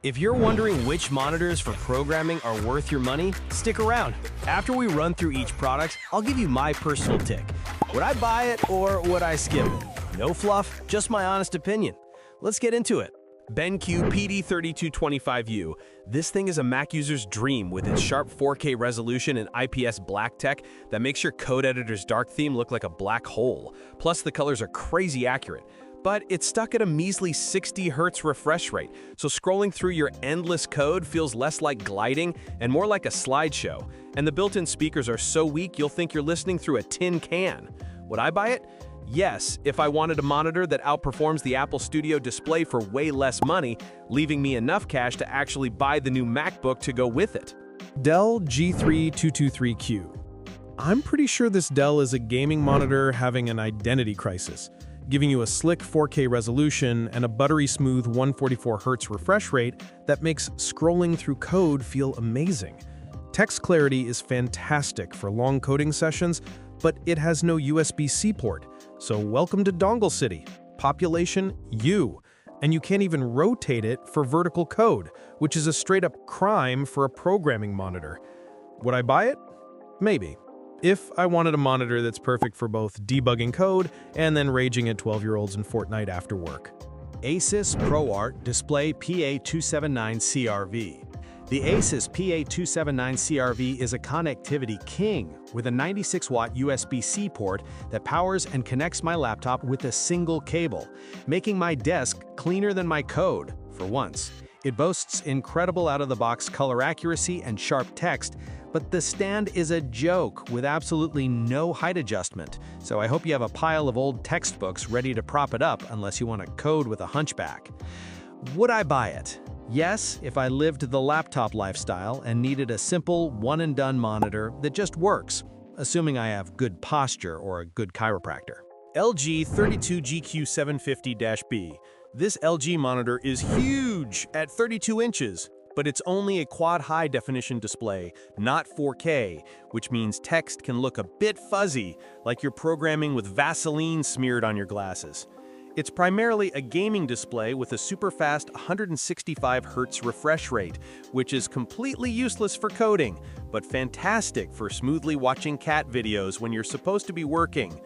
If you're wondering which monitors for programming are worth your money, stick around. After we run through each product, I'll give you my personal take. Would I buy it or would I skip it? No fluff, just my honest opinion. Let's get into it. BenQ PD3225U. This thing is a Mac user's dream with its sharp 4K resolution and IPS black tech that makes your code editor's dark theme look like a black hole. Plus, the colors are crazy accurate. But it's stuck at a measly 60 Hz refresh rate, so scrolling through your endless code feels less like gliding and more like a slideshow. And the built-in speakers are so weak you'll think you're listening through a tin can. Would I buy it? Yes, if I wanted a monitor that outperforms the Apple Studio display for way less money, leaving me enough cash to actually buy the new MacBook to go with it. Dell G3223Q. I'm pretty sure this Dell is a gaming monitor having an identity crisis, giving you a slick 4K resolution and a buttery-smooth 144 Hz refresh rate that makes scrolling through code feel amazing. Text clarity is fantastic for long coding sessions, but it has no USB-C port, so welcome to Dongle City. Population U. And you can't even rotate it for vertical code, which is a straight-up crime for a programming monitor. Would I buy it? Maybe. If I wanted a monitor that's perfect for both debugging code and then raging at 12-year-olds in Fortnite after work. ASUS ProArt Display PA279CRV. The ASUS PA279CRV is a connectivity king with a 96-watt USB-C port that powers and connects my laptop with a single cable, making my desk cleaner than my code, for once. It boasts incredible out-of-the-box color accuracy and sharp text, but the stand is a joke with absolutely no height adjustment, so I hope you have a pile of old textbooks ready to prop it up unless you want to code with a hunchback. Would I buy it? Yes, if I lived the laptop lifestyle and needed a simple, one-and-done monitor that just works, assuming I have good posture or a good chiropractor. LG 32GQ750-B. This LG monitor is huge at 32 inches, but it's only a quad high-definition display, not 4K, which means text can look a bit fuzzy, like you're programming with Vaseline smeared on your glasses. It's primarily a gaming display with a super-fast 165 Hz refresh rate, which is completely useless for coding, but fantastic for smoothly watching cat videos when you're supposed to be working.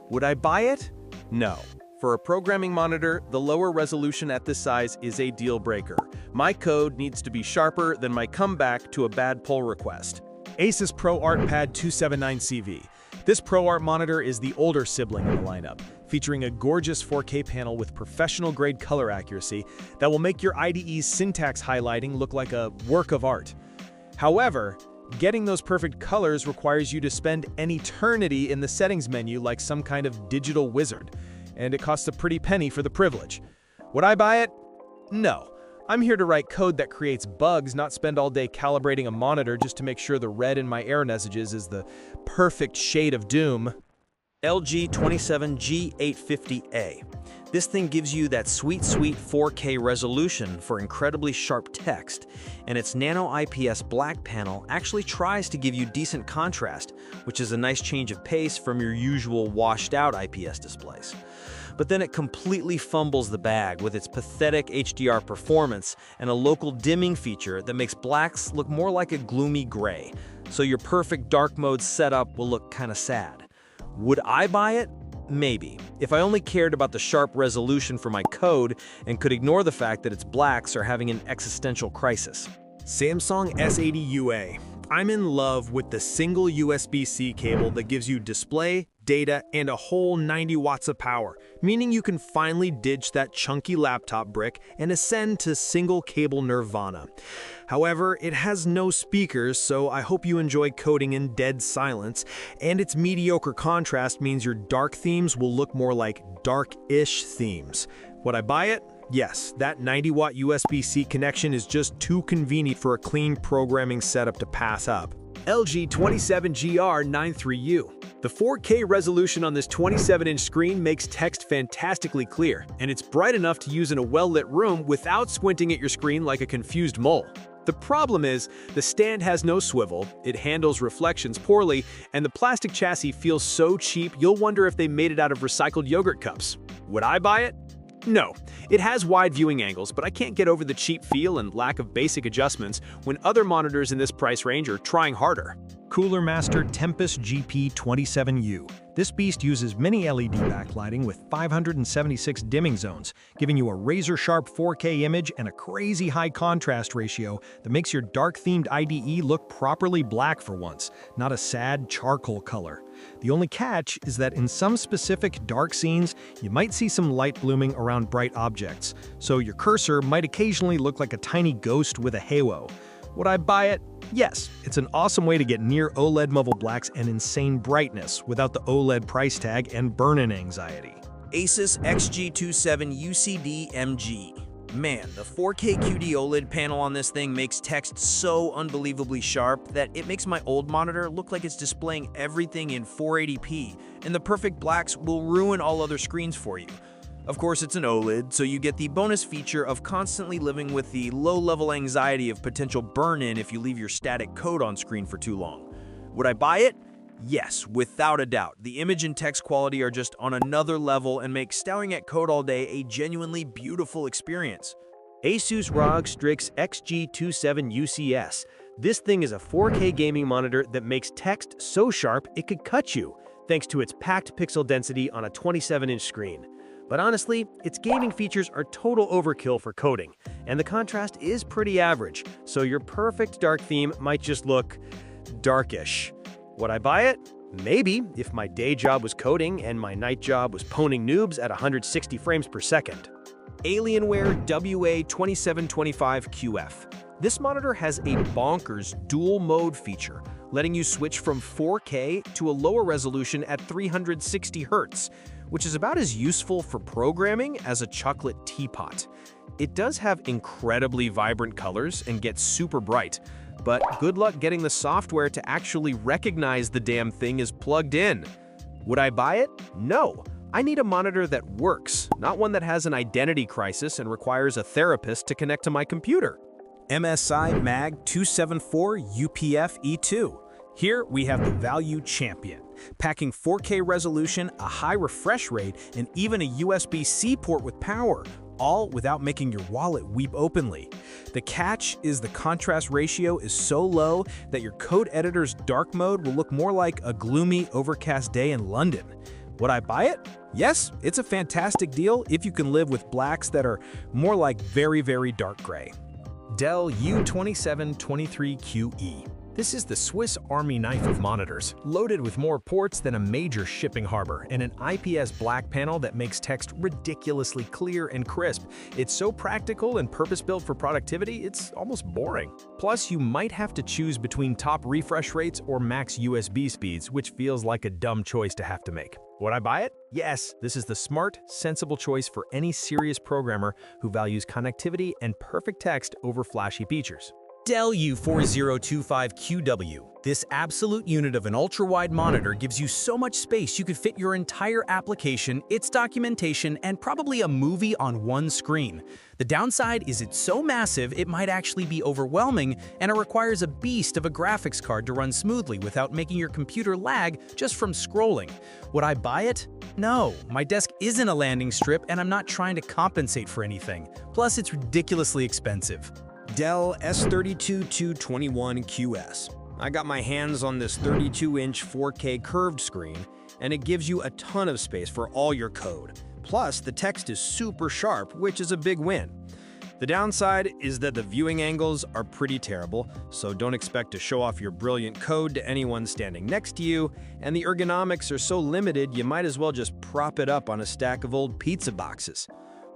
Would I buy it? No. For a programming monitor, the lower resolution at this size is a deal breaker. My code needs to be sharper than my comeback to a bad pull request. ASUS ProArt Pad 279CV. This ProArt monitor is the older sibling in the lineup, featuring a gorgeous 4K panel with professional-grade color accuracy that will make your IDE's syntax highlighting look like a work of art. However, getting those perfect colors requires you to spend an eternity in the settings menu like some kind of digital wizard, and it costs a pretty penny for the privilege. Would I buy it? No. I'm here to write code that creates bugs, not spend all day calibrating a monitor just to make sure the red in my error messages is the perfect shade of doom. LG 27G850A. This thing gives you that sweet 4K resolution for incredibly sharp text, and its nano IPS black panel actually tries to give you decent contrast, which is a nice change of pace from your usual washed-out IPS displays. But then it completely fumbles the bag with its pathetic HDR performance and a local dimming feature that makes blacks look more like a gloomy gray, so your perfect dark mode setup will look kinda sad. Would I buy it? Maybe, if I only cared about the sharp resolution for my code and could ignore the fact that its blacks are having an existential crisis. Samsung S80UA. I'm in love with the single USB-C cable that gives you display, data, and a whole 90 watts of power, meaning you can finally ditch that chunky laptop brick and ascend to single cable nirvana. However, it has no speakers, so I hope you enjoy coding in dead silence, and its mediocre contrast means your dark themes will look more like dark-ish themes. Would I buy it? Yes, that 90-watt USB-C connection is just too convenient for a clean programming setup to pass up. LG 27GR93U. The 4K resolution on this 27-inch screen makes text fantastically clear, and it's bright enough to use in a well-lit room without squinting at your screen like a confused mole. The problem is, the stand has no swivel, it handles reflections poorly, and the plastic chassis feels so cheap you'll wonder if they made it out of recycled yogurt cups. Would I buy it? No, it has wide viewing angles, but I can't get over the cheap feel and lack of basic adjustments when other monitors in this price range are trying harder. Cooler Master Tempest GP27U. This beast uses mini LED backlighting with 576 dimming zones, giving you a razor-sharp 4K image and a crazy high contrast ratio that makes your dark-themed IDE look properly black for once, not a sad charcoal color. The only catch is that in some specific dark scenes, you might see some light blooming around bright objects, so your cursor might occasionally look like a tiny ghost with a halo. Would I buy it? Yes, it's an awesome way to get near OLED muzzle blacks and insane brightness without the OLED price tag and burn-in anxiety. ASUS XG27 UCD MG. Man, the 4K QD OLED panel on this thing makes text so unbelievably sharp that it makes my old monitor look like it's displaying everything in 480p, and the perfect blacks will ruin all other screens for you. Of course, it's an OLED, so you get the bonus feature of constantly living with the low-level anxiety of potential burn-in if you leave your static code on screen for too long. Would I buy it? Yes, without a doubt. The image and text quality are just on another level and make staring at code all day a genuinely beautiful experience. ASUS ROG Strix XG27 UCS. This thing is a 4K gaming monitor that makes text so sharp it could cut you, thanks to its packed pixel density on a 27-inch screen. But honestly, its gaming features are total overkill for coding, and the contrast is pretty average, so your perfect dark theme might just look darkish. Would I buy it? Maybe, if my day job was coding and my night job was poning noobs at 160 frames per second. Alienware WA2725QF. This monitor has a bonkers dual mode feature, letting you switch from 4K to a lower resolution at 360 Hz, which is about as useful for programming as a chocolate teapot. It does have incredibly vibrant colors and gets super bright, but good luck getting the software to actually recognize the damn thing is plugged in. Would I buy it? No. I need a monitor that works, not one that has an identity crisis and requires a therapist to connect to my computer. MSI Mag 274 UPF E2. Here we have the value champion, packing 4K resolution, a high refresh rate, and even a USB-C port with power, all without making your wallet weep openly. The catch is the contrast ratio is so low that your code editor's dark mode will look more like a gloomy, overcast day in London. Would I buy it? Yes, it's a fantastic deal if you can live with blacks that are more like very, very dark gray. Dell U2723QE. This is the Swiss Army knife of monitors, loaded with more ports than a major shipping harbor and an IPS black panel that makes text ridiculously clear and crisp. It's so practical and purpose-built for productivity, it's almost boring. Plus, you might have to choose between top refresh rates or max USB speeds, which feels like a dumb choice to have to make. Would I buy it? Yes, this is the smart, sensible choice for any serious programmer who values connectivity and perfect text over flashy features. Dell U4025QW. This absolute unit of an ultra-wide monitor gives you so much space you could fit your entire application, its documentation, and probably a movie on one screen. The downside is it's so massive it might actually be overwhelming, and it requires a beast of a graphics card to run smoothly without making your computer lag just from scrolling. Would I buy it? No, my desk isn't a landing strip and I'm not trying to compensate for anything. Plus, it's ridiculously expensive. Dell S32-221QS. I got my hands on this 32-inch 4K curved screen, and it gives you a ton of space for all your code. Plus, the text is super sharp, which is a big win. The downside is that the viewing angles are pretty terrible, so don't expect to show off your brilliant code to anyone standing next to you, and the ergonomics are so limited you might as well just prop it up on a stack of old pizza boxes.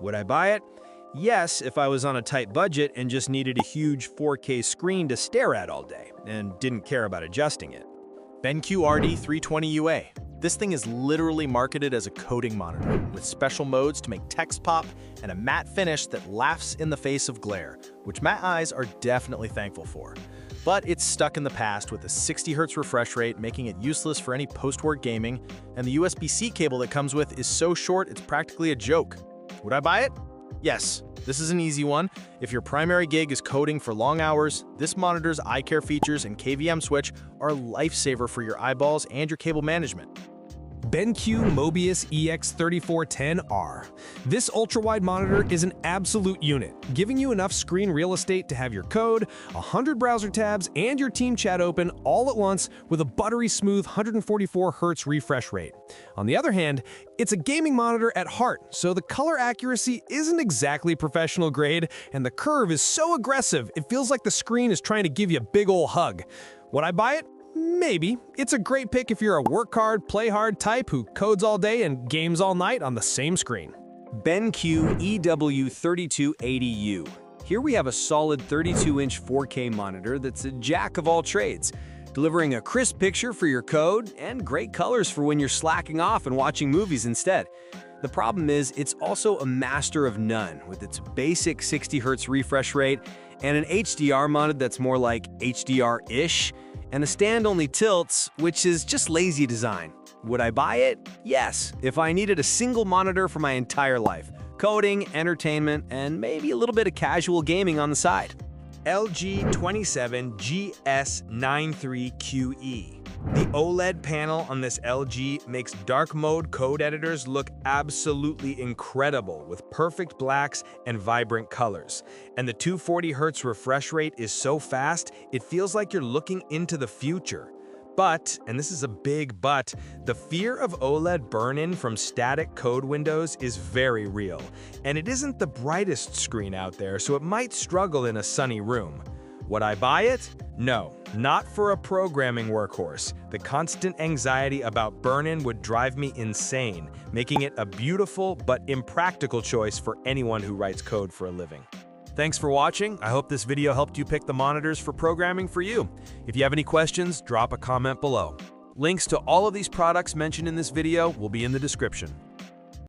Would I buy it? Yes, if I was on a tight budget and just needed a huge 4K screen to stare at all day, and didn't care about adjusting it. BenQ RD320UA. This thing is literally marketed as a coding monitor, with special modes to make text pop and a matte finish that laughs in the face of glare, which my eyes are definitely thankful for. But it's stuck in the past with a 60 Hz refresh rate, making it useless for any post-work gaming, and the USB-C cable that comes with is so short it's practically a joke. Would I buy it? Yes, this is an easy one. If your primary gig is coding for long hours, this monitor's eye care features and KVM switch are a lifesaver for your eyeballs and your cable management. BenQ Mobius EX3410R. This ultra-wide monitor is an absolute unit, giving you enough screen real estate to have your code, 100 browser tabs, and your team chat open all at once with a buttery smooth 144Hz refresh rate. On the other hand, it's a gaming monitor at heart, so the color accuracy isn't exactly professional grade, and the curve is so aggressive it feels like the screen is trying to give you a big ol' hug. Would I buy it? Maybe. It's a great pick if you're a work hard, play hard type who codes all day and games all night on the same screen. BenQ EW3280U. Here we have a solid 32-inch 4K monitor that's a jack of all trades, delivering a crisp picture for your code and great colors for when you're slacking off and watching movies instead. The problem is it's also a master of none with its basic 60Hz refresh rate and an HDR mode that's more like HDR-ish, and the stand only tilts, which is just lazy design. Would I buy it? Yes, if I needed a single monitor for my entire life. Coding, entertainment, and maybe a little bit of casual gaming on the side. LG27GS93QE. The OLED panel on this LG makes dark mode code editors look absolutely incredible with perfect blacks and vibrant colors. And the 240Hz refresh rate is so fast, it feels like you're looking into the future. But, and this is a big but, the fear of OLED burn-in from static code windows is very real. And it isn't the brightest screen out there, so it might struggle in a sunny room. Would I buy it? No, not for a programming workhorse. The constant anxiety about burn-in would drive me insane, making it a beautiful but impractical choice for anyone who writes code for a living. Thanks for watching. I hope this video helped you pick the monitors for programming for you. If you have any questions, drop a comment below. Links to all of these products mentioned in this video will be in the description.